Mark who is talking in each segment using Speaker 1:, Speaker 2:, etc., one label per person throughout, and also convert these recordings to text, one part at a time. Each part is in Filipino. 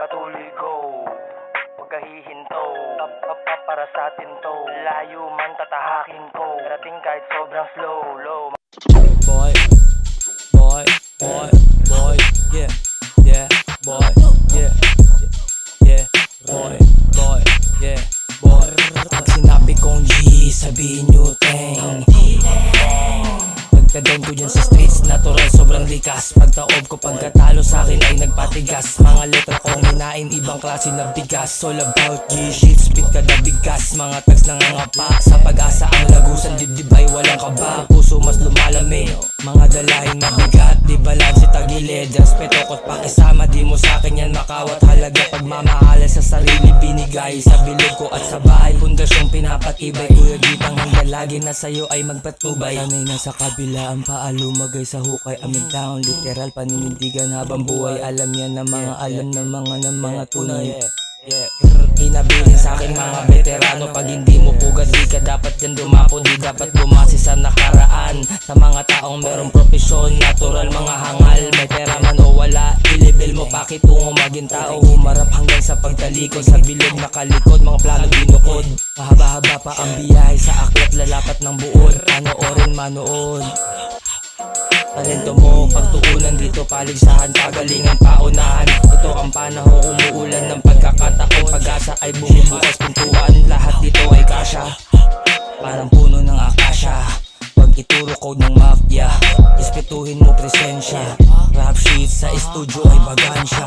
Speaker 1: Patuloy go, huwag kahihinto. Para sa atin to, layo man tatahakin ko. Darating kahit sobrang slow, low.
Speaker 2: Boy, boy, boy, boy, yeah, yeah, boy, yeah, yeah, boy, boy, yeah, boy. Pag sinabi kong G, sabihin nyo teng. Pagkadon ko dyan sa streets, natural sobrang likas. Pagtaob ko pagkatalo sa'kin ay nagpatigas. Mga letra kong hinain, ibang klase na bigas. All about G-shit, spit kada bigas. Mga tags nangangapa, sa pag-asa ang lagusan. Dibdib ay walang kaba, puso mas lumalamig. Mga dalahin mabigat, di balanse tagilid. Respeto ko't pakisama, di mo sa'kin yan makawat. Halaga pagmamahalan sa sarili binigay. Sa bilog ko at sa bahay, pundasyong pinapatibay. Kuya Gitang hanggang lagi na sa'yo ay magpatubay. Sanay na sa kabila ang paa lumagay sa hukay. Amig down, literal paninindigan habang buhay. Alam yan na mga alam ng mga tunay. Inabilin sa'kin mga veterano, pag hindi mo pugad di ka dapat dyan dumapo. Di dapat bumase sa nakaraan. Sa mga taong merong propesyon, natural mga hangal. May pera man o wala, i-level mo pakitungo maging tao. Humarap hanggang sa pagtalikod, sa bilog nakalikod, mga plano binukod. Mahaba-haba pa ang biyahe sa akyat, lalapat ng buod. Panoorin manood. Talento mo, pagtuunan dito, paligsahan, pagalingan, paunahan. Ito ang panahon, umuulan ng pagkakataon. Pag-asa ay bumubukas pintuan, lahat dito ay kasya. Parang puno ng akasya, pag ituro code ng mafia. Ispituhin mo presensya, rap sheet sa studio ay bagansya.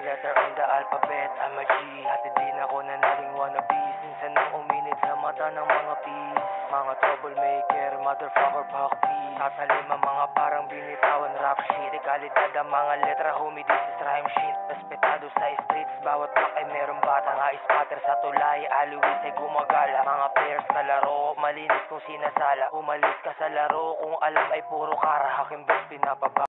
Speaker 1: Letter on the alphabet, I'm a G. Hatid din ako na naging wannabe. Minsan nang uminit sa mata ng mga peace. Mga troublemaker, motherfucker, pakpi. Sasalim ang mga parang binitawan rap shit. Kalidad ang mga letra, homie, this is rhyme shit. Respetado sa streets, bawat block ay merong bata. Mga spatter sa tulay, aluwis ay gumagala. Mga players sa laro, malinis kung sinasala. Umalis ka sa laro kung alam ay puro kara. Haking best pinapaba.